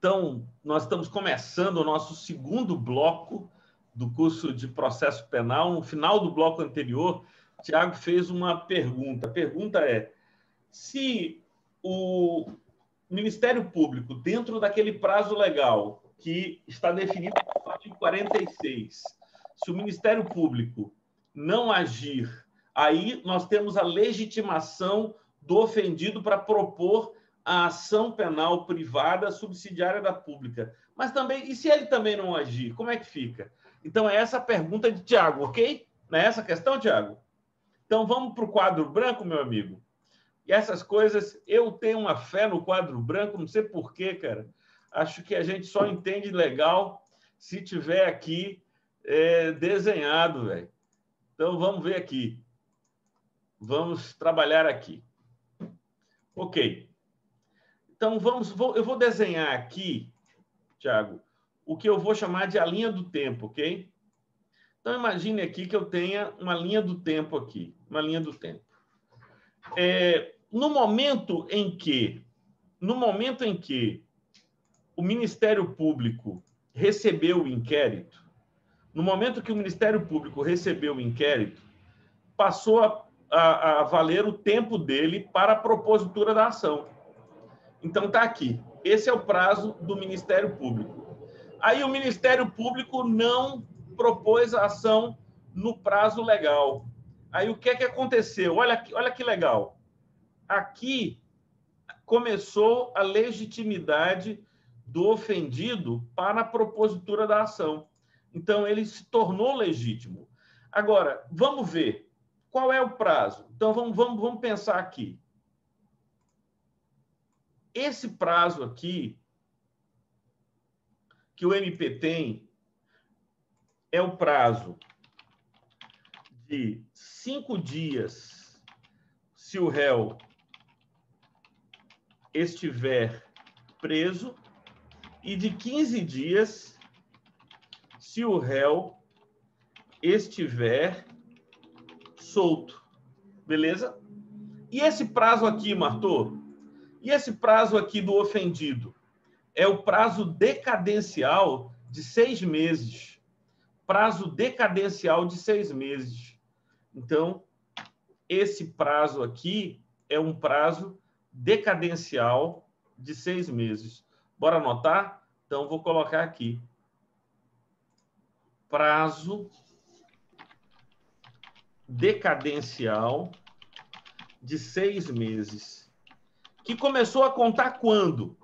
Então, nós estamos começando o nosso segundo bloco do curso de processo penal. No final do bloco anterior, Tiago fez uma pergunta. A pergunta é: se o Ministério Público, dentro daquele prazo legal que está definido no artigo 46, se o Ministério Público não agir, aí nós temos a legitimação do ofendido para propor a ação penal privada subsidiária da pública. Mas também, e se ele também não agir, como é que fica? Então, é essa a pergunta de Tiago, ok? Não é essa a questão, Tiago? Então, vamos para o quadro branco, meu amigo. E essas coisas, eu tenho uma fé no quadro branco, não sei porquê, cara. Acho que a gente só entende legal se tiver aqui desenhado, velho. Então, vamos ver aqui. Vamos trabalhar aqui. Ok. Então, eu vou desenhar aqui, Tiago, o que eu vou chamar de a linha do tempo, ok? Então, imagine aqui que eu tenha uma linha do tempo aqui, uma linha do tempo. No momento em que o Ministério Público recebeu o inquérito, no momento que o Ministério Público recebeu o inquérito, passou a valer o tempo dele para a propositura da ação. Então, está aqui. Esse é o prazo do Ministério Público. Aí o Ministério Público não propôs a ação no prazo legal. Aí o que é que aconteceu? Olha que legal. Aqui começou a legitimidade do ofendido para a propositura da ação. Então, ele se tornou legítimo. Agora, vamos ver qual é o prazo. Então, vamos pensar aqui. Esse prazo aqui que o MP tem é o prazo de 5 dias se o réu estiver preso e de 15 dias se o réu estiver solto. Beleza? E esse prazo aqui, Martô? E esse prazo aqui do ofendido? É o prazo decadencial de 6 meses. Prazo decadencial de 6 meses. Então, esse prazo aqui é um prazo decadencial de 6 meses. Bora anotar? Então, vou colocar aqui. Prazo decadencial de 6 meses. Que começou a contar quando?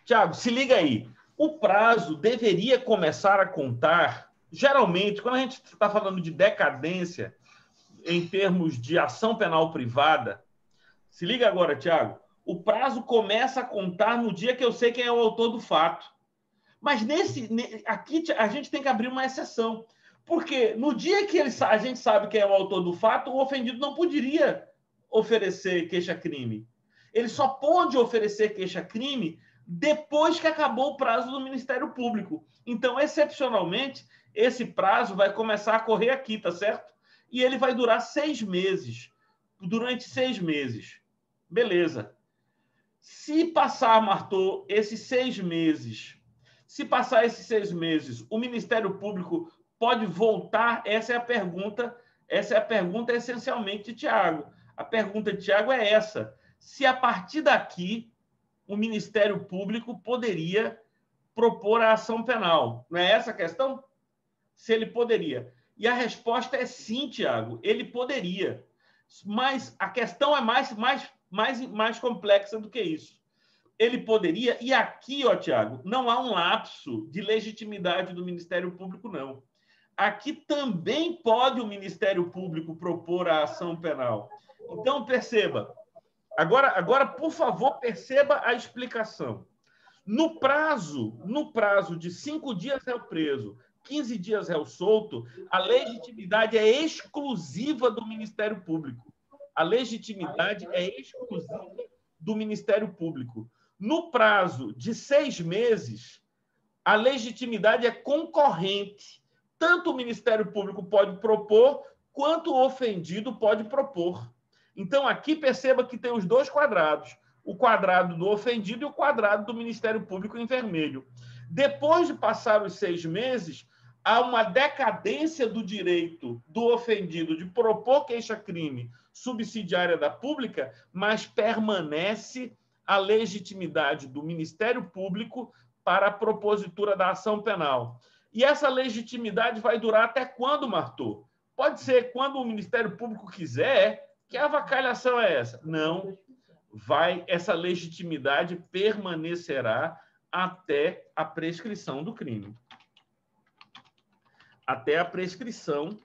Tiago, se liga aí. O prazo deveria começar a contar, geralmente, quando a gente está falando de decadência, em termos de ação penal privada, se liga agora, Tiago, o prazo começa a contar no dia que eu sei quem é o autor do fato. Mas aqui a gente tem que abrir uma exceção, porque no dia que a gente sabe quem é o autor do fato, o ofendido não poderia oferecer queixa-crime. Ele só pode oferecer queixa-crime depois que acabou o prazo do Ministério Público. Então, excepcionalmente, esse prazo vai começar a correr aqui, tá certo? E ele vai durar 6 meses. Durante 6 meses. Beleza. Se passar, Martô, esses 6 meses, se passar esses 6 meses, o Ministério Público pode voltar? Essa é a pergunta essencialmente de Tiago. A pergunta de Tiago é essa. Se a partir daqui o Ministério Público poderia propor a ação penal. Não é essa a questão? Se ele poderia. E a resposta é sim, Tiago, ele poderia. Mas a questão é mais complexa do que isso. Ele poderia, e aqui, ó, Tiago, não há um lapso de legitimidade do Ministério Público, não. Aqui também pode o Ministério Público propor a ação penal. Então, perceba. Agora, por favor, perceba a explicação. No prazo de 5 dias réu preso, 15 dias réu solto, a legitimidade é exclusiva do Ministério Público. A legitimidade é exclusiva do Ministério Público. No prazo de 6 meses, a legitimidade é concorrente. Tanto o Ministério Público pode propor, quanto o ofendido pode propor. Então, aqui perceba que tem os dois quadrados. o quadrado do ofendido e o quadrado do Ministério Público em vermelho. Depois de passar os 6 meses, há uma decadência do direito do ofendido de propor queixa-crime subsidiária da pública, mas permanece a legitimidade do Ministério Público para a propositura da ação penal. E essa legitimidade vai durar até quando, Marthô? Pode ser quando o Ministério Público quiser. Que avacalhação é essa? Não. Essa legitimidade permanecerá até a prescrição do crime. Até a prescrição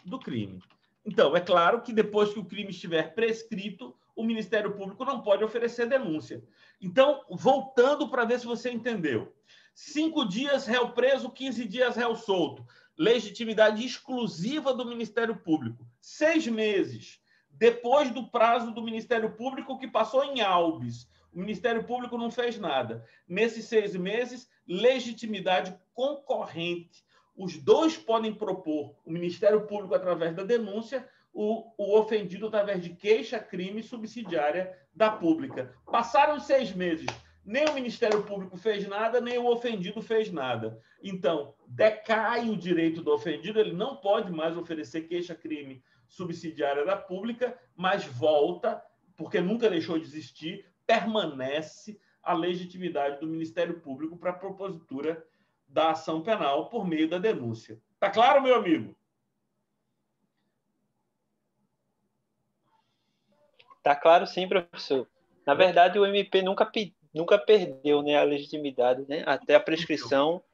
do crime. Então, é claro que depois que o crime estiver prescrito, o Ministério Público não pode oferecer denúncia. Então, voltando para ver se você entendeu. 5 dias réu preso, 15 dias réu solto. Legitimidade exclusiva do Ministério Público. 6 meses depois do prazo do Ministério Público, que passou em habeas. O Ministério Público não fez nada. Nesses 6 meses, legitimidade concorrente. Os dois podem propor, o Ministério Público através da denúncia, o ofendido através de queixa-crime subsidiária da pública. Passaram os 6 meses, nem o Ministério Público fez nada, nem o ofendido fez nada. Então, decai o direito do ofendido, ele não pode mais oferecer queixa-crime subsidiária da pública, mas volta, porque nunca deixou de existir, permanece a legitimidade do Ministério Público para a propositura da ação penal por meio da denúncia. Tá claro, meu amigo? Tá claro, sim, professor. Na verdade, o MP nunca perdeu, né, a legitimidade, né? Até a prescrição,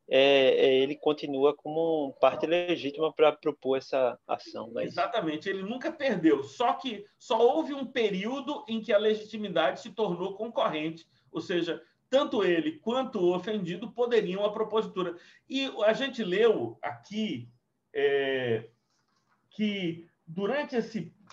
ele continua como parte legítima para propor essa ação. Mas... Exatamente, ele nunca perdeu, só que só houve um período em que a legitimidade se tornou concorrente, ou seja, tanto ele quanto o ofendido poderiam a propositura. E a gente leu aqui que durante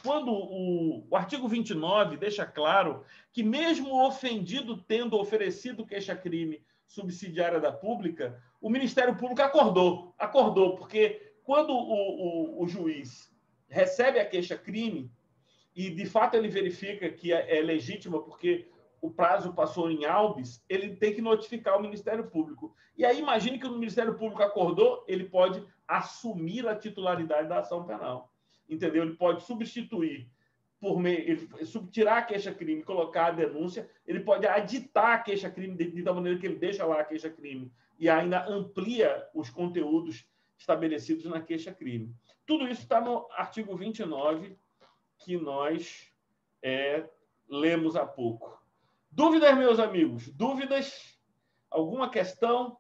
quando o artigo 29 deixa claro que mesmo o ofendido tendo oferecido queixa-crime subsidiária da pública, o Ministério Público acordou, porque quando o juiz recebe a queixa-crime e, de fato, ele verifica que é legítima porque o prazo passou em habeas, ele tem que notificar o Ministério Público. E aí, imagine que o Ministério Público acordou, ele pode assumir a titularidade da ação penal. Entendeu? Ele pode substituir, tirar a queixa-crime, colocar a denúncia, ele pode aditar a queixa-crime de tal maneira que ele deixa lá a queixa-crime e ainda amplia os conteúdos estabelecidos na queixa-crime. Tudo isso está no artigo 29, que nós lemos há pouco. Dúvidas, meus amigos? Dúvidas? Alguma questão?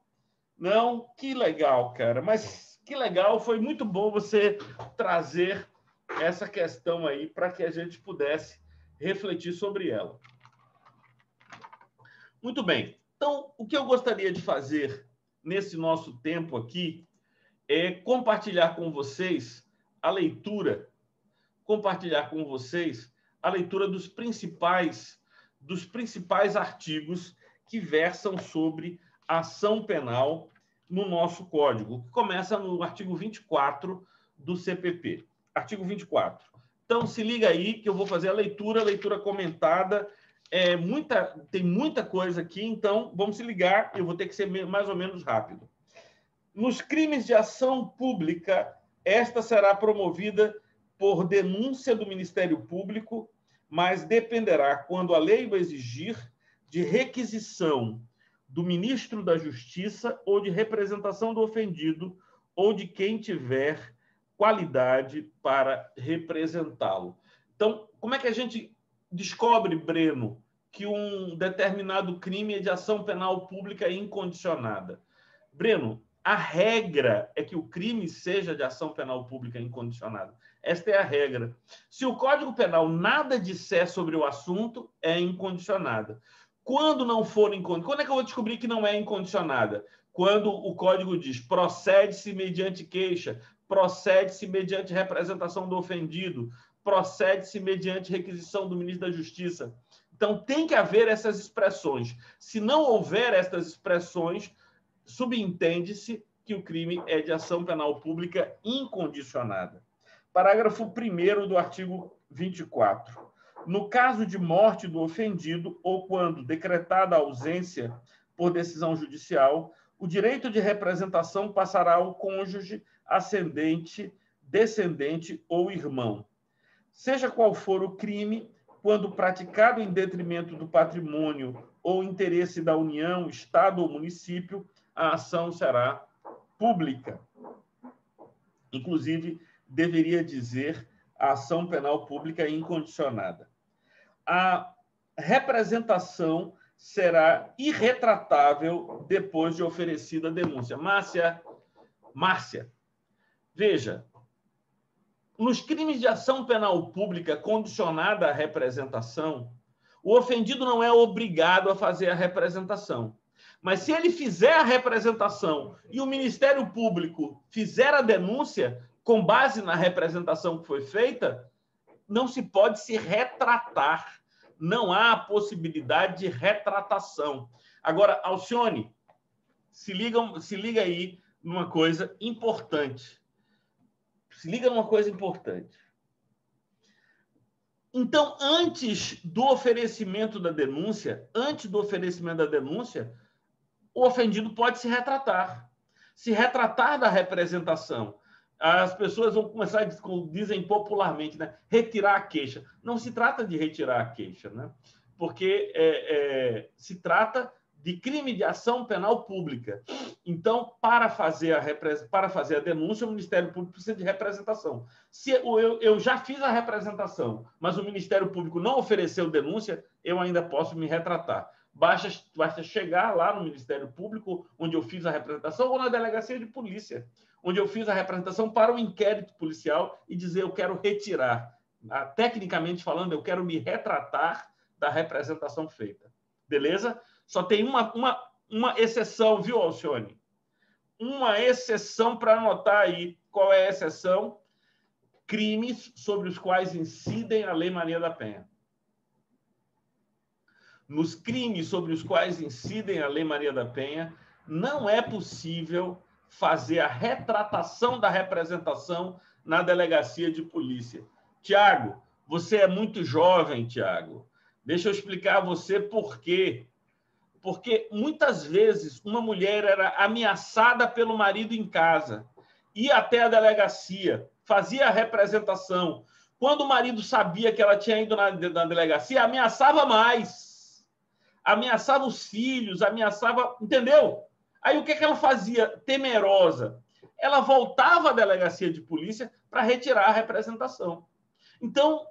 Não? Que legal, cara. Mas que legal, foi muito bom você trazer essa questão aí para que a gente pudesse refletir sobre ela. Muito bem. Então, o que eu gostaria de fazer nesse nosso tempo aqui é compartilhar com vocês a leitura, dos principais artigos que versam sobre ação penal no nosso código, que começa no artigo 24 do CPP. Artigo 24. Então, se liga aí que eu vou fazer a leitura comentada. Tem muita coisa aqui, então vamos se ligar. Eu vou ter que ser mais ou menos rápido. Nos crimes de ação pública, esta será promovida por denúncia do Ministério Público, mas dependerá, quando a lei o exigir, de requisição do ministro da Justiça ou de representação do ofendido ou de quem tiver qualidade para representá-lo. Então, como é que a gente descobre, Breno, que um determinado crime é de ação penal pública incondicionada? Breno, a regra é que o crime seja de ação penal pública incondicionada. Esta é a regra. Se o Código Penal nada disser sobre o assunto, é incondicionada. Quando não for incondicionada, quando é que eu vou descobrir que não é incondicionada? Quando o Código diz procede-se mediante queixa, procede-se mediante representação do ofendido, procede-se mediante requisição do ministro da Justiça. Então, tem que haver essas expressões. Se não houver essas expressões, subentende-se que o crime é de ação penal pública incondicionada. Parágrafo 1º do artigo 24. No caso de morte do ofendido ou quando decretada a ausência por decisão judicial, o direito de representação passará ao cônjuge, ascendente, descendente ou irmão. Seja qual for o crime, quando praticado em detrimento do patrimônio ou interesse da União, Estado ou município, a ação será pública. Inclusive, deveria dizer a ação penal pública incondicionada. A representação será irretratável depois de oferecida a denúncia. Márcia, veja, nos crimes de ação penal pública condicionada à representação, o ofendido não é obrigado a fazer a representação. Mas se ele fizer a representação e o Ministério Público fizer a denúncia com base na representação que foi feita, não se pode se retratar. Não há a possibilidade de retratação. Agora, Alcione, se liga aí numa coisa importante. Se liga numa coisa importante. Então, antes do oferecimento da denúncia, o ofendido pode se retratar da representação. As pessoas vão começar, dizem popularmente, né, retirar a queixa. Não se trata de retirar a queixa, né? Porque se trata de crime de ação penal pública. Então, para fazer a denúncia, o Ministério Público precisa de representação. Se eu já fiz a representação, mas o Ministério Público não ofereceu denúncia, eu ainda posso me retratar. Basta chegar lá no Ministério Público, onde eu fiz a representação, ou na delegacia de polícia, onde eu fiz a representação para o inquérito policial e dizer eu quero retirar. Tecnicamente falando, eu quero me retratar da representação feita. Beleza? Só tem uma exceção, viu, Alcione? Uma exceção para anotar aí. Qual é a exceção? Crimes sobre os quais incidem a Lei Maria da Penha. Nos crimes sobre os quais incidem a Lei Maria da Penha, não é possível fazer a retratação da representação na delegacia de polícia. Tiago, você é muito jovem, Tiago. Deixa eu explicar a você por quê. Porque muitas vezes uma mulher era ameaçada pelo marido em casa, ia até a delegacia, fazia a representação. Quando o marido sabia que ela tinha ido na delegacia, ameaçava mais. Ameaçava os filhos, ameaçava... Entendeu? Aí o que ela fazia? Temerosa. Ela voltava à delegacia de polícia para retirar a representação. Então,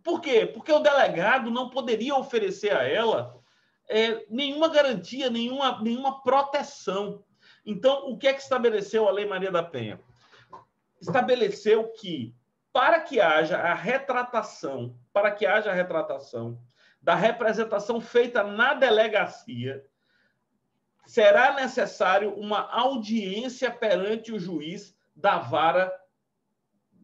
por quê? Porque o delegado não poderia oferecer a ela nenhuma garantia, nenhuma proteção. Então, o que é que estabeleceu a Lei Maria da Penha? Estabeleceu que, para que haja a retratação da representação feita na delegacia, será necessário uma audiência perante o juiz da vara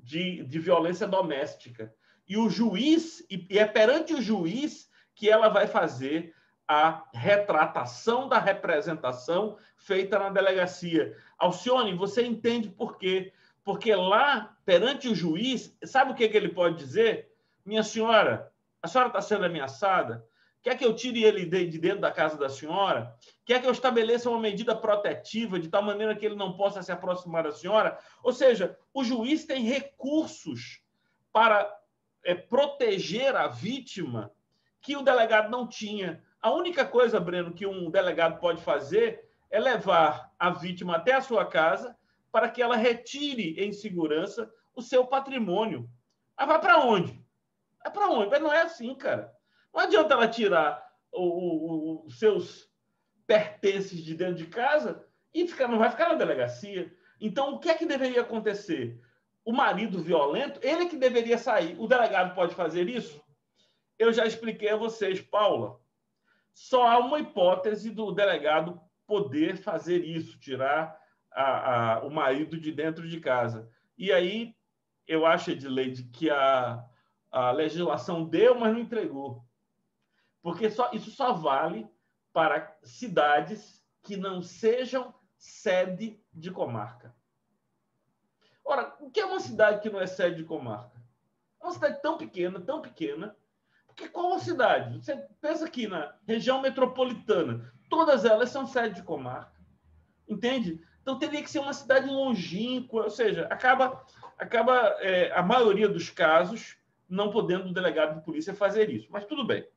de violência doméstica. E o juiz, e é perante o juiz que ela vai fazer a retratação da representação feita na delegacia. Alcione, você entende por quê? Porque lá, perante o juiz, sabe o que ele pode dizer? Minha senhora, a senhora está sendo ameaçada? Quer que eu tire ele de dentro da casa da senhora? Quer que eu estabeleça uma medida protetiva de tal maneira que ele não possa se aproximar da senhora? Ou seja, o juiz tem recursos para proteger a vítima que o delegado não tinha. A única coisa, Breno, que um delegado pode fazer é levar a vítima até a sua casa para que ela retire em segurança o seu patrimônio. Ah, vai para onde? É para onde? Mas não é assim, cara. Não adianta ela tirar os seus pertences de dentro de casa e não vai ficar na delegacia. Então, o que é que deveria acontecer? O marido violento, ele que deveria sair. O delegado pode fazer isso? Eu já expliquei a vocês, Paula. Só há uma hipótese do delegado poder fazer isso, tirar o marido de dentro de casa. E aí, eu acho, Edileide, que a legislação deu, mas não entregou. Porque isso só vale para cidades que não sejam sede de comarca. Ora, o que é uma cidade que não é sede de comarca? É uma cidade tão pequena, Porque qual a cidade? Você pensa aqui na região metropolitana, todas elas são sede de comarca, entende? Então teria que ser uma cidade longínqua, ou seja, acaba a maioria dos casos não podendo o delegado de polícia fazer isso. Mas tudo bem.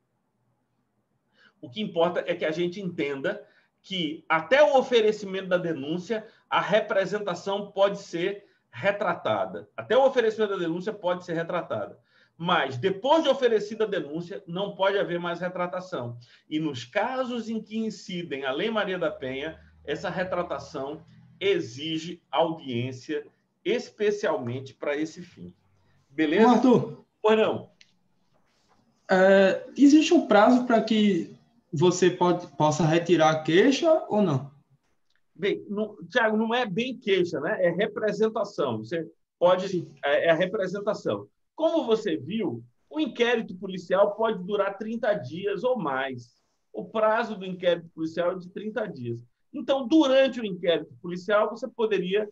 O que importa é que a gente entenda que até o oferecimento da denúncia, a representação pode ser retratada. Até o oferecimento da denúncia pode ser retratada. Mas, depois de oferecida a denúncia, não pode haver mais retratação. E nos casos em que incidem a Lei Maria da Penha, essa retratação exige audiência especialmente para esse fim. Beleza? Arthur, Pois não? Existe um prazo para que você possa retirar a queixa ou não? Bem, Tiago, não é bem queixa, né? É representação. Você pode. É a representação. Como você viu, o inquérito policial pode durar 30 dias ou mais. O prazo do inquérito policial é de 30 dias. Então, durante o inquérito policial, você poderia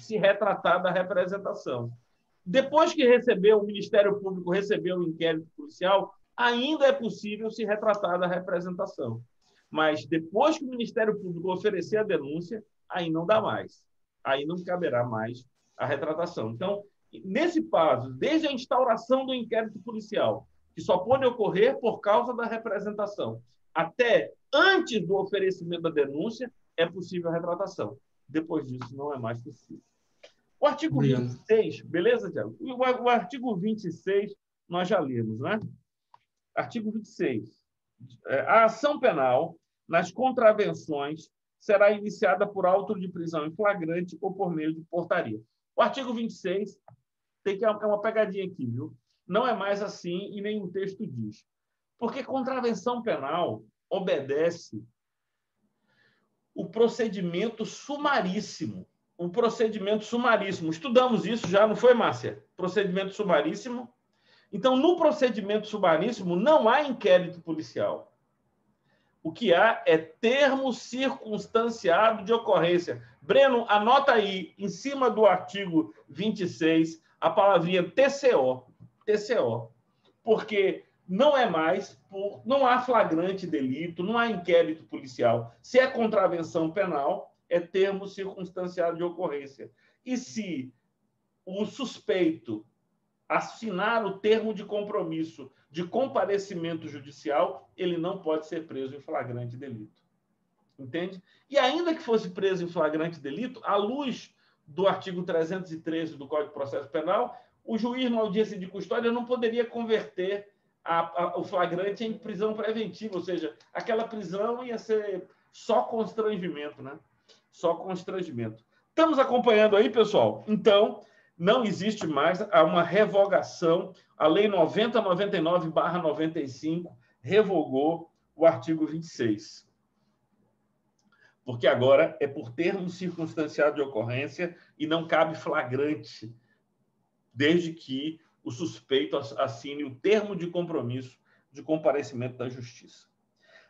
se retratar da representação. Depois que o Ministério Público recebeu o inquérito policial, ainda é possível se retratar da representação. Mas depois que o Ministério Público oferecer a denúncia, aí não dá mais. Aí não caberá mais a retratação. Então, nesse caso, desde a instauração do inquérito policial, que só pode ocorrer por causa da representação, até antes do oferecimento da denúncia, é possível a retratação. Depois disso, não é mais possível. O artigo 26, beleza, Tiago? O artigo 26 nós já lemos, né? Artigo 26. A ação penal nas contravenções será iniciada por auto de prisão em flagrante ou por meio de portaria. O artigo 26 é uma pegadinha aqui, viu? Não é mais assim e nem o texto diz. Porque contravenção penal obedece o procedimento sumaríssimo. Um procedimento sumaríssimo. Estudamos isso já, não foi, Márcia? Procedimento sumaríssimo. Então, no procedimento sumaríssimo, não há inquérito policial. O que há é termo circunstanciado de ocorrência. Breno, anota aí, em cima do artigo 26, a palavrinha TCO. TCO. Porque não é mais, não há flagrante delito, não há inquérito policial. Se é contravenção penal, é termo circunstanciado de ocorrência. E se o suspeito assinar o termo de compromisso de comparecimento judicial, ele não pode ser preso em flagrante delito. Entende? E ainda que fosse preso em flagrante delito, à luz do artigo 313 do Código de Processo Penal, o juiz, na audiência de custódia, não poderia converter o flagrante em prisão preventiva, ou seja, aquela prisão ia ser só constrangimento, né? Só constrangimento. Estamos acompanhando aí, pessoal? Então, não existe mais uma revogação. A Lei 9099/95 revogou o artigo 26. Porque agora é por termo circunstanciado de ocorrência e não cabe flagrante, desde que o suspeito assine o termo de compromisso de comparecimento da justiça.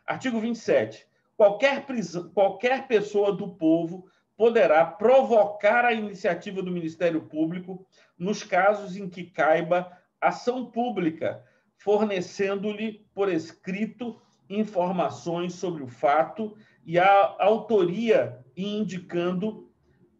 Artigo 27. Qualquer pessoa do povo poderá provocar a iniciativa do Ministério Público nos casos em que caiba ação pública, fornecendo-lhe por escrito informações sobre o fato e a autoria e indicando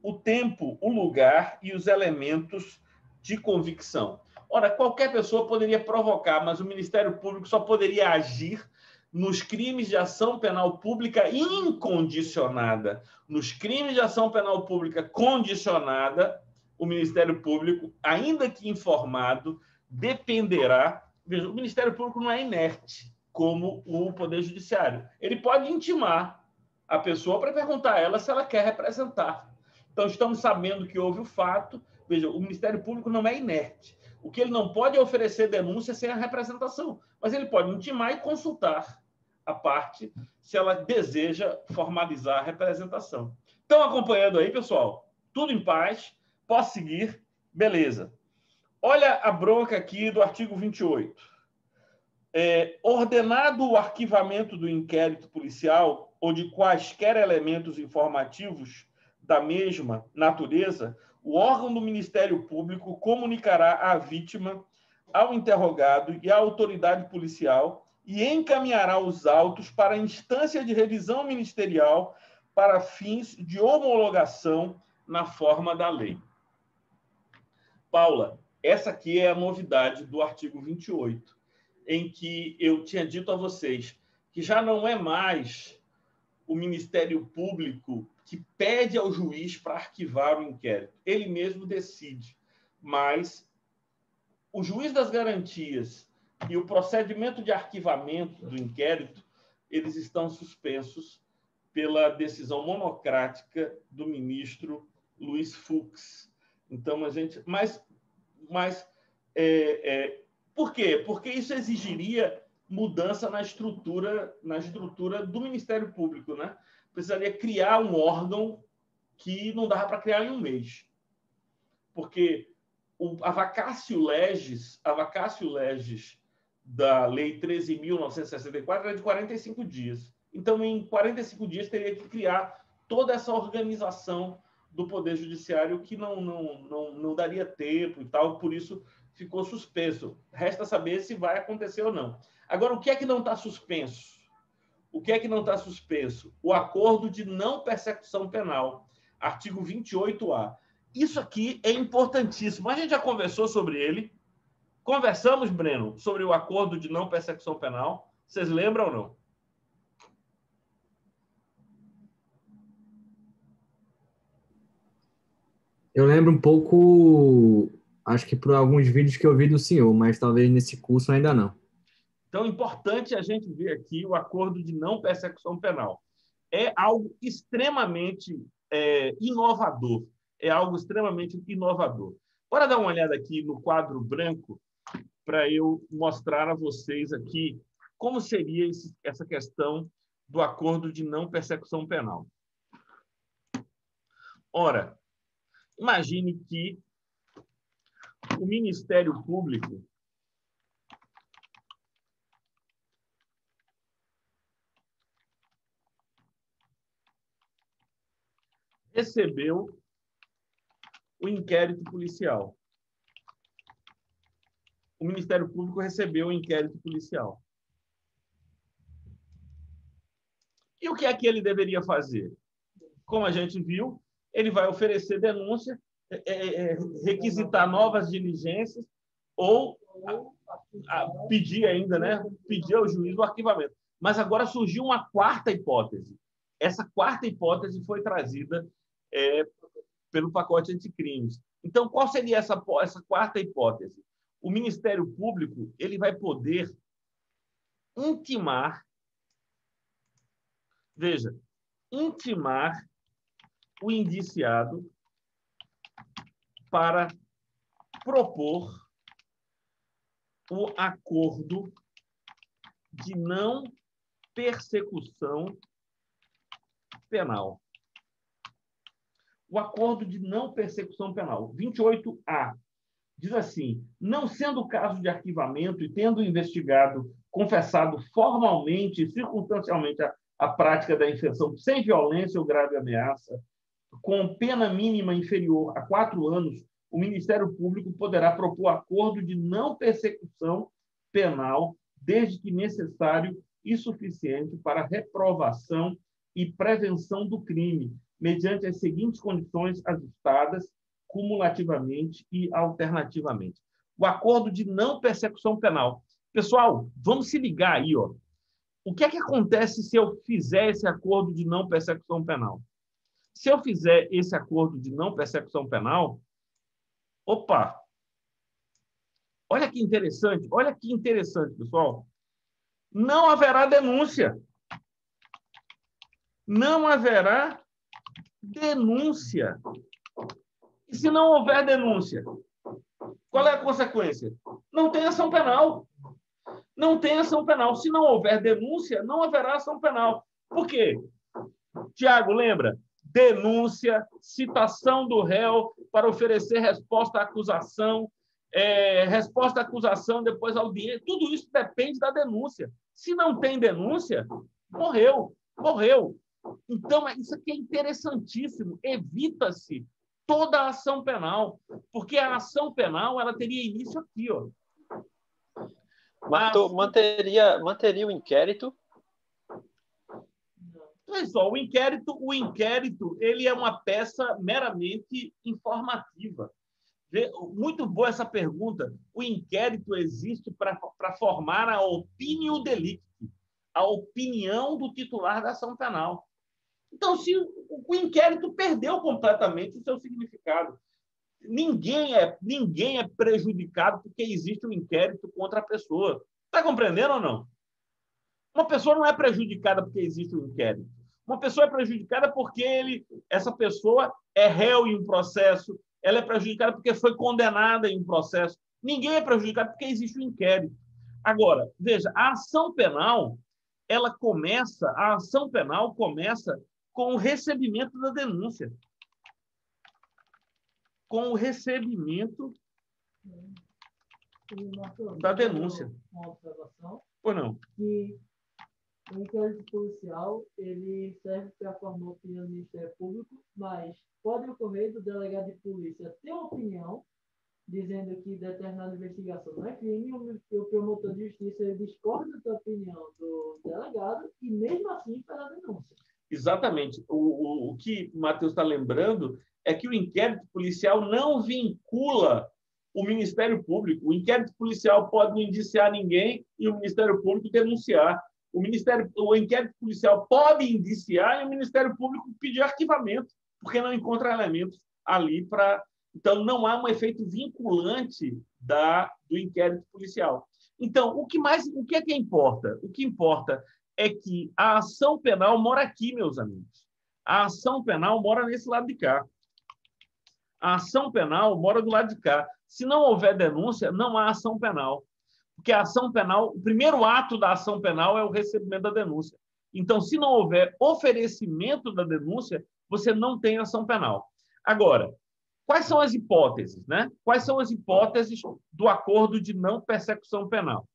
o tempo, o lugar e os elementos de convicção. Ora, qualquer pessoa poderia provocar, mas o Ministério Público só poderia agir nos crimes de ação penal pública incondicionada. Nos crimes de ação penal pública condicionada, o Ministério Público, ainda que informado, dependerá... Veja, o Ministério Público não é inerte, como o Poder Judiciário. Ele pode intimar a pessoa para perguntar a ela se ela quer representar. Então, estamos sabendo que houve o fato. Veja, o Ministério Público não é inerte. O que ele não pode é oferecer denúncia sem a representação, mas ele pode intimar e consultar a parte se ela deseja formalizar a representação. Estão acompanhando aí, pessoal? Tudo em paz? Posso seguir? Beleza. Olha a bronca aqui do artigo 28. Ordenado o arquivamento do inquérito policial ou de quaisquer elementos informativos da mesma natureza, o órgão do Ministério Público comunicará à vítima ao interrogado e à autoridade policial e encaminhará os autos para a instância de revisão ministerial para fins de homologação na forma da lei. Paula, essa aqui é a novidade do artigo 28, em que eu tinha dito a vocês que já não é mais o Ministério Público que pede ao juiz para arquivar o inquérito. Ele mesmo decide, mas o juiz das garantias e o procedimento de arquivamento do inquérito, eles estão suspensos pela decisão monocrática do ministro Luiz Fux. Então, a gente... Mas por quê? Porque isso exigiria mudança na estrutura do Ministério Público, né? Precisaria criar um órgão que não dava para criar em um mês. Porque a vacatio legis da Lei 13.964 era de 45 dias. Então, em 45 dias, teria que criar toda essa organização do Poder Judiciário que não daria tempo e tal, por isso ficou suspenso. Resta saber se vai acontecer ou não. Agora, o que é que não está suspenso? O que é que não está suspenso? O acordo de não persecução penal, artigo 28A. Isso aqui é importantíssimo. A gente já conversou sobre ele. Conversamos, Breno, sobre o acordo de não persecução penal. Vocês lembram ou não? Eu lembro um pouco, acho que por alguns vídeos que eu vi do senhor, mas talvez nesse curso ainda não. Então, é importante a gente ver aqui o acordo de não persecução penal. É algo extremamente inovador. É algo extremamente inovador. Bora dar uma olhada aqui no quadro branco para eu mostrar a vocês aqui como seria essa questão do acordo de não persecução penal. Ora, imagine que o Ministério Público recebeu o inquérito policial. O Ministério Público recebeu o inquérito policial. E o que é que ele deveria fazer? Como a gente viu, ele vai oferecer denúncia, requisitar novas diligências ou pedir ainda, né? Pedir ao juiz o arquivamento. Mas agora surgiu uma quarta hipótese. Essa quarta hipótese foi trazida pelo pacote anticrimes. Então, qual seria essa quarta hipótese? O Ministério Público ele vai poder intimar, veja, intimar o indiciado para propor o acordo de não persecução penal. O acordo de não persecução penal, 28A, diz assim: não sendo o caso de arquivamento e tendo o investigado confessado formalmente e circunstancialmente a prática da infração sem violência ou grave ameaça, com pena mínima inferior a 4 anos, o Ministério Público poderá propor acordo de não persecução penal, desde que necessário e suficiente para reprovação e prevenção do crime, mediante as seguintes condições ajustadas cumulativamente e alternativamente. O acordo de não persecução penal. Pessoal, vamos se ligar aí, ó. O que é que acontece se eu fizer esse acordo de não persecução penal? Se eu fizer esse acordo de não persecução penal, opa! Olha que interessante, pessoal. Não haverá denúncia. Não haverá denúncia. E se não houver denúncia, qual é a consequência? Não tem ação penal. Não tem ação penal. Se não houver denúncia, não haverá ação penal. Por quê? Tiago, lembra? Denúncia, citação do réu para oferecer resposta à acusação, resposta à acusação, depois audiência. Tudo isso depende da denúncia. Se não tem denúncia, morreu. Então, isso aqui é interessantíssimo. Evita-se toda a ação penal, porque a ação penal ela teria início aqui, ó. Manteria o inquérito? Pessoal, o inquérito, ele é uma peça meramente informativa. Muito boa essa pergunta. O inquérito existe para formar a opinião delicti, a opinião do titular da ação penal. Então, se o inquérito perdeu completamente o seu significado, ninguém é prejudicado porque existe um inquérito contra a pessoa. Está compreendendo ou não? Uma pessoa não é prejudicada porque existe um inquérito. Uma pessoa é prejudicada porque essa pessoa é réu em um processo, ela é prejudicada porque foi condenada em um processo. Ninguém é prejudicado porque existe um inquérito. Agora, veja, a ação penal começa com o recebimento da denúncia. Com o recebimento da denúncia. Uma observação. Ou não? Que o inquérito policial ele serve para formar opinião do Ministério Público, mas pode ocorrer do delegado de polícia ter uma opinião dizendo que determinada investigação não é crime, e o promotor de justiça ele discorda da opinião do delegado e mesmo assim faz a denúncia. Exatamente. O que o Matheus está lembrando é que o inquérito policial não vincula o Ministério Público. O inquérito policial pode não indiciar ninguém e o Ministério Público denunciar. O inquérito policial pode indiciar e o Ministério Público pedir arquivamento, porque não encontra elementos ali para... Então, não há um efeito vinculante do inquérito policial. Então, o que é que importa? O que importa é que a ação penal mora aqui, meus amigos. A ação penal mora nesse lado de cá. A ação penal mora do lado de cá. Se não houver denúncia, não há ação penal. Porque a ação penal, o primeiro ato da ação penal é o recebimento da denúncia. Então, se não houver oferecimento da denúncia, você não tem ação penal. Agora, quais são as hipóteses, né? Quais são as hipóteses do acordo de não persecução penal?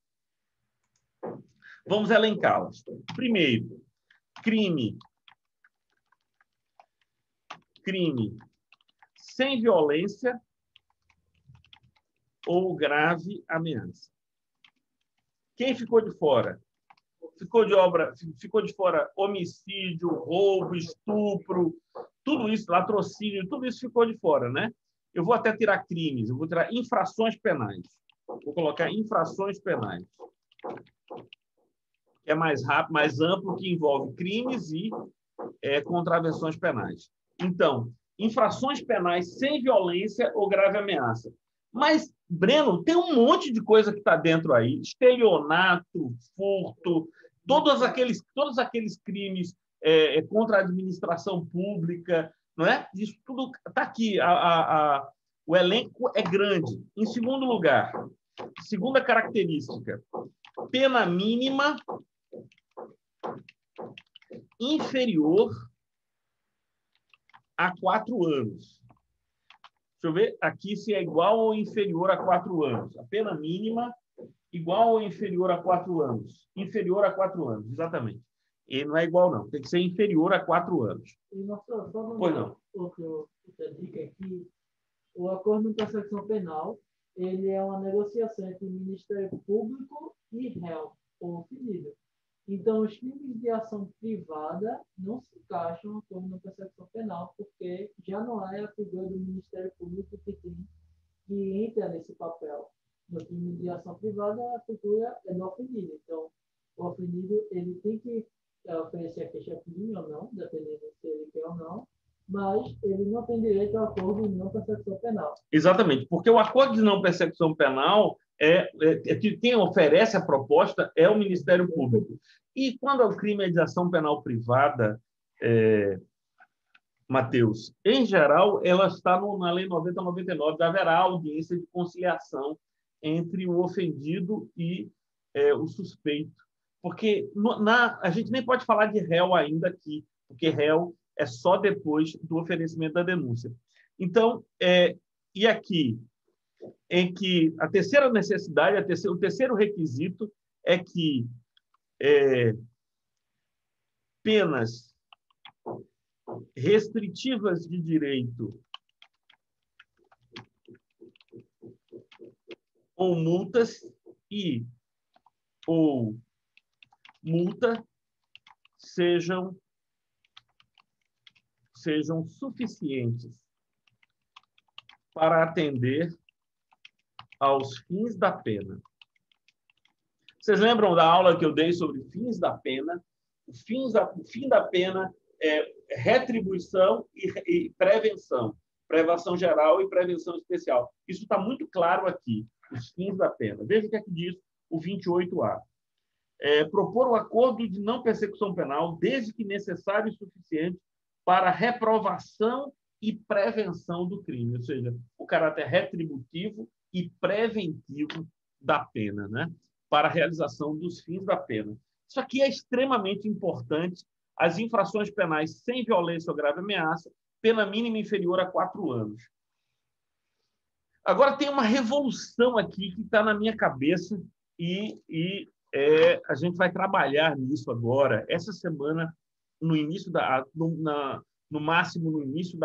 Vamos elencá-las. Primeiro, crime sem violência ou grave ameaça. Quem ficou de fora? Ficou de fora homicídio, roubo, estupro, tudo isso, latrocínio, tudo isso ficou de fora, né? Eu vou até tirar crimes, eu vou tirar infrações penais. Vou colocar infrações penais. É mais rápido, mais amplo, que envolve crimes e contravenções penais. Então, infrações penais sem violência ou grave ameaça. Mas, Breno, tem um monte de coisa que está dentro aí. Estelionato, furto, todos aqueles crimes contra a administração pública, não é? Isso tudo está aqui. O elenco é grande. Em segundo lugar, segunda característica, pena mínima inferior a 4 anos. Deixa eu ver aqui se é igual ou inferior a 4 anos. A pena mínima igual ou inferior a 4 anos. Inferior a 4 anos, exatamente. E não é igual, não. Tem que ser inferior a 4 anos. E, só pois não. Outra dica é que o acordo de persecução penal ele é uma negociação entre o Ministério Público e réu, ou ofendido. Então, os crimes de ação privada não se encaixam no acordo de persecução penal, porque já não é a figura do Ministério Público que entra nesse papel. No crime de ação privada, a figura é do ofendido. Então, o ofendido ele tem que oferecer a queixa-crime ou não, dependendo se ele quer ou não, mas ele não tem direito ao acordo de não persecução penal. Exatamente, porque o acordo de não persecução penal quem oferece a proposta é o Ministério Público. E quando o crime é de ação penal privada, Matheus, em geral, ela está na Lei 90/99, haverá audiência de conciliação entre o ofendido e o suspeito. Porque a gente nem pode falar de réu ainda aqui, porque réu é só depois do oferecimento da denúncia. Então, e aqui, em que a terceira necessidade, o terceiro requisito é que penas restritivas de direito ou multas e ou multa sejam suficientes para atender aos fins da pena. Vocês lembram da aula que eu dei sobre fins da pena? O fim da pena é retribuição e prevenção. Prevenção geral e prevenção especial. Isso está muito claro aqui, os fins da pena. Veja o que é que diz o 28A. Propor o acordo de não persecução penal, desde que necessário e suficiente para reprovação e prevenção do crime, ou seja, o caráter retributivo e preventivo da pena, né? Para a realização dos fins da pena. Isso aqui é extremamente importante. As infrações penais sem violência ou grave ameaça, pena mínima inferior a 4 anos. Agora, tem uma revolução aqui que está na minha cabeça e a gente vai trabalhar nisso agora. Essa semana, no início no máximo no início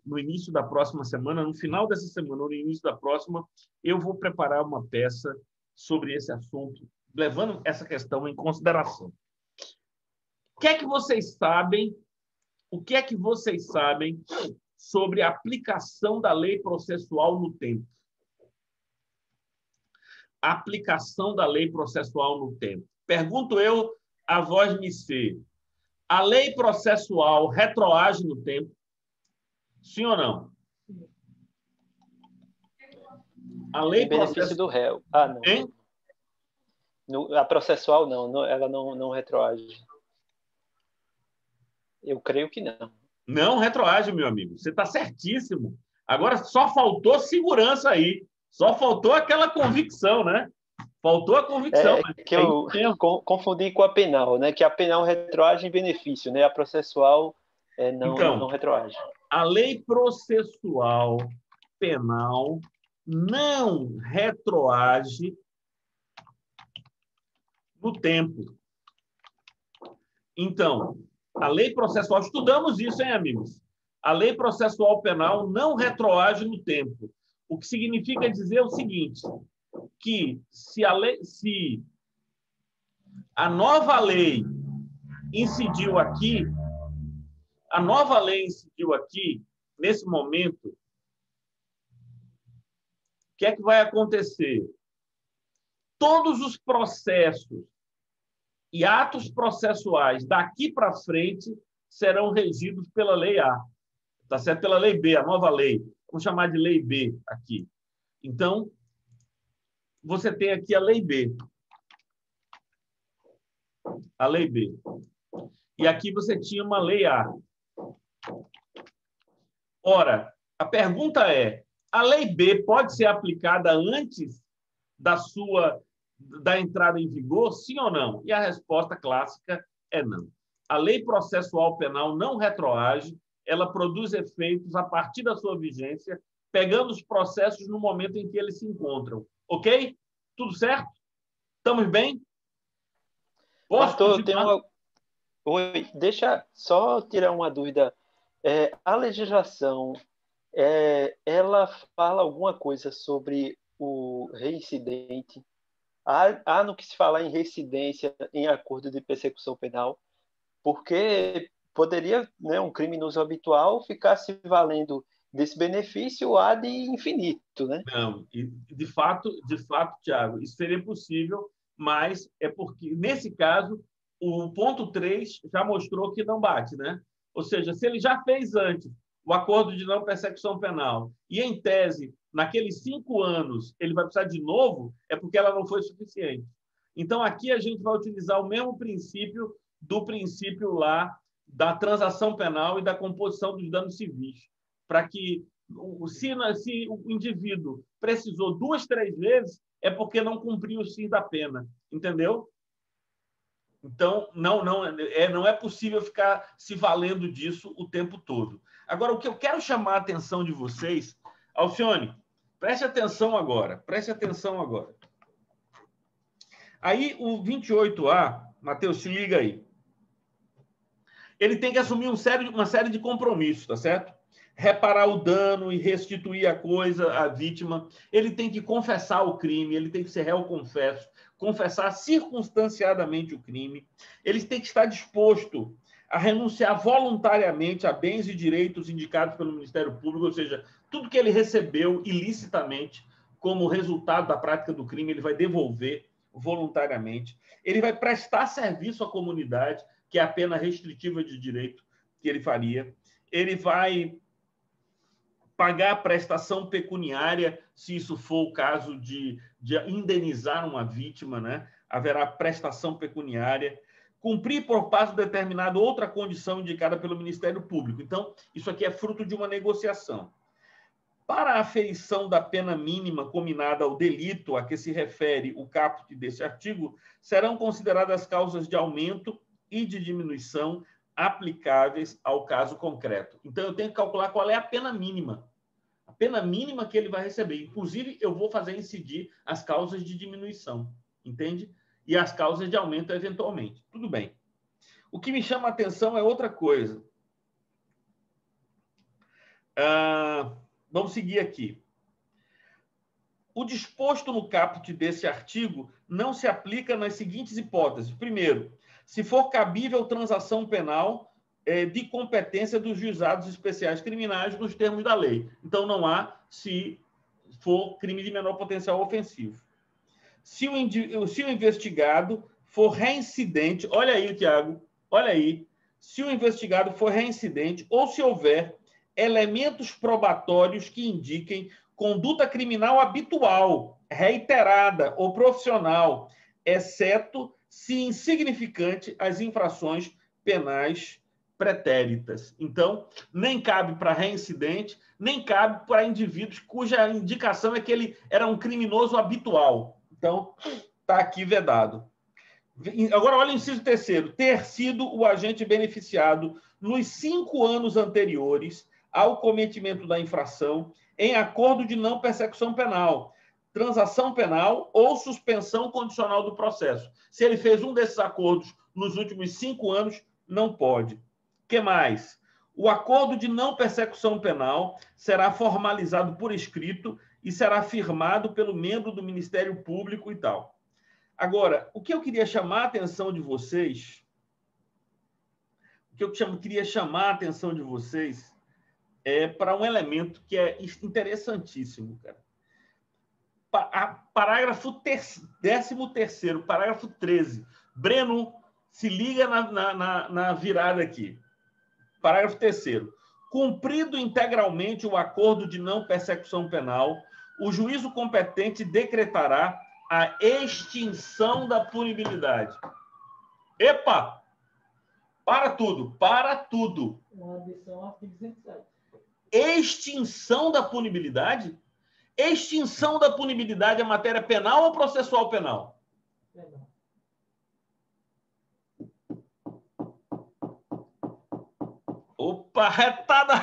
no início da próxima semana, no final dessa semana ou no início da próxima, eu vou preparar uma peça sobre esse assunto, levando essa questão em consideração. O que é que vocês sabem sobre a aplicação da lei processual no tempo? Aplicação da lei processual no tempo. Pergunto eu, a voz me ser. A lei processual retroage no tempo? Sim ou não? A lei benefício do réu. Ah, não. Hein? A processual, não, ela não retroage. Eu creio que não. Não retroage, meu amigo. Você está certíssimo. Agora, só faltou segurança aí. Só faltou aquela convicção, né? Faltou a convicção. Que eu confundi com a penal, né? Que a penal retroage em benefício, né? A processual não retroage. A lei processual penal não retroage no tempo. Então, a lei processual... Estudamos isso, hein, amigos? A lei processual penal não retroage no tempo. O que significa dizer o seguinte, que se a nova lei incidiu aqui, nesse momento, o que é que vai acontecer? Todos os processos e atos processuais daqui para frente serão regidos pela Lei A, tá certo? Pela Lei B, a nova lei. Vamos chamar de Lei B aqui. Então, você tem aqui a Lei B. A Lei B. E aqui você tinha uma Lei A. Ora, a pergunta é, a Lei B pode ser aplicada antes da entrada em vigor, sim ou não? E a resposta clássica é não. A lei processual penal não retroage, ela produz efeitos a partir da sua vigência, pegando os processos no momento em que eles se encontram. Ok? Tudo certo? Estamos bem? Pastor, Oi, deixa só tirar uma dúvida. A legislação, ela fala alguma coisa sobre o reincidente? Há no que se falar em reincidência em acordo de persecução penal, porque poderia, né, um criminoso habitual ficar se valendo desse benefício ad infinito, né? Não, de fato, Tiago, isso seria possível, mas é porque, nesse caso, o ponto 3 já mostrou que não bate, né? Ou seja, se ele já fez antes o acordo de não persecução penal e, em tese, naqueles 5 anos ele vai precisar de novo, é porque ela não foi suficiente. Então, aqui a gente vai utilizar o mesmo princípio do princípio lá da transação penal e da composição dos danos civis, para que, se o indivíduo precisou 2, 3 vezes, é porque não cumpriu o fim da pena, entendeu? Então, não é possível ficar se valendo disso o tempo todo. Agora, o que eu quero chamar a atenção de vocês... Alcione, preste atenção agora. Aí, o 28A, Matheus, se liga aí. Ele tem que assumir uma série de compromissos, tá certo? reparar o dano e restituir a coisa à vítima, ele tem que confessar o crime, ele tem que ser réu confesso, confessar circunstanciadamente o crime, ele tem que estar disposto a renunciar voluntariamente a bens e direitos indicados pelo Ministério Público, ou seja, tudo que ele recebeu ilicitamente como resultado da prática do crime, ele vai devolver voluntariamente. Ele vai prestar serviço à comunidade, que é a pena restritiva de direito que ele faria. Ele vai pagar a prestação pecuniária, se isso for o caso de indenizar uma vítima, né? Haverá prestação pecuniária. Cumprir por prazo determinado outra condição indicada pelo Ministério Público. Então, isso aqui é fruto de uma negociação. Para a aferição da pena mínima combinada ao delito a que se refere o caput desse artigo, serão consideradas causas de aumento e de diminuição aplicáveis ao caso concreto. Então, eu tenho que calcular qual é a pena mínima. A pena mínima que ele vai receber. Inclusive, eu vou fazer incidir as causas de diminuição, entende? E as causas de aumento, eventualmente. Tudo bem. O que me chama a atenção é outra coisa. Vamos seguir aqui. O disposto no caput desse artigo não se aplica nas seguintes hipóteses. Primeiro, se for cabível transação penal de competência dos juizados especiais criminais nos termos da lei. Então, não há se for crime de menor potencial ofensivo. Se o investigado for reincidente, olha aí, Tiago, olha aí, se o investigado for reincidente ou se houver elementos probatórios que indiquem conduta criminal habitual, reiterada ou profissional, exceto se insignificante as infrações penais pretéritas. Então, nem cabe para reincidente, nem cabe para indivíduos cuja indicação é que ele era um criminoso habitual. Então, está aqui vedado. Agora, olha o inciso terceiro. Ter sido o agente beneficiado nos 5 anos anteriores ao cometimento da infração em acordo de não persecução penal, transação penal ou suspensão condicional do processo. Se ele fez um desses acordos nos últimos 5 anos, não pode. O que mais? O acordo de não persecução penal será formalizado por escrito e será firmado pelo membro do Ministério Público e tal. Agora, o que eu queria chamar a atenção de vocês, é para um elemento que é interessantíssimo, cara. Parágrafo 13º, parágrafo 13. Breno, se liga na virada aqui. Parágrafo 3º. Cumprido integralmente o acordo de não persecução penal, o juízo competente decretará a extinção da punibilidade. Epa! Para tudo. Uma adição ao artigo 107. Extinção da punibilidade? Extinção da punibilidade é matéria penal ou processual penal? Penal. Opa, retada.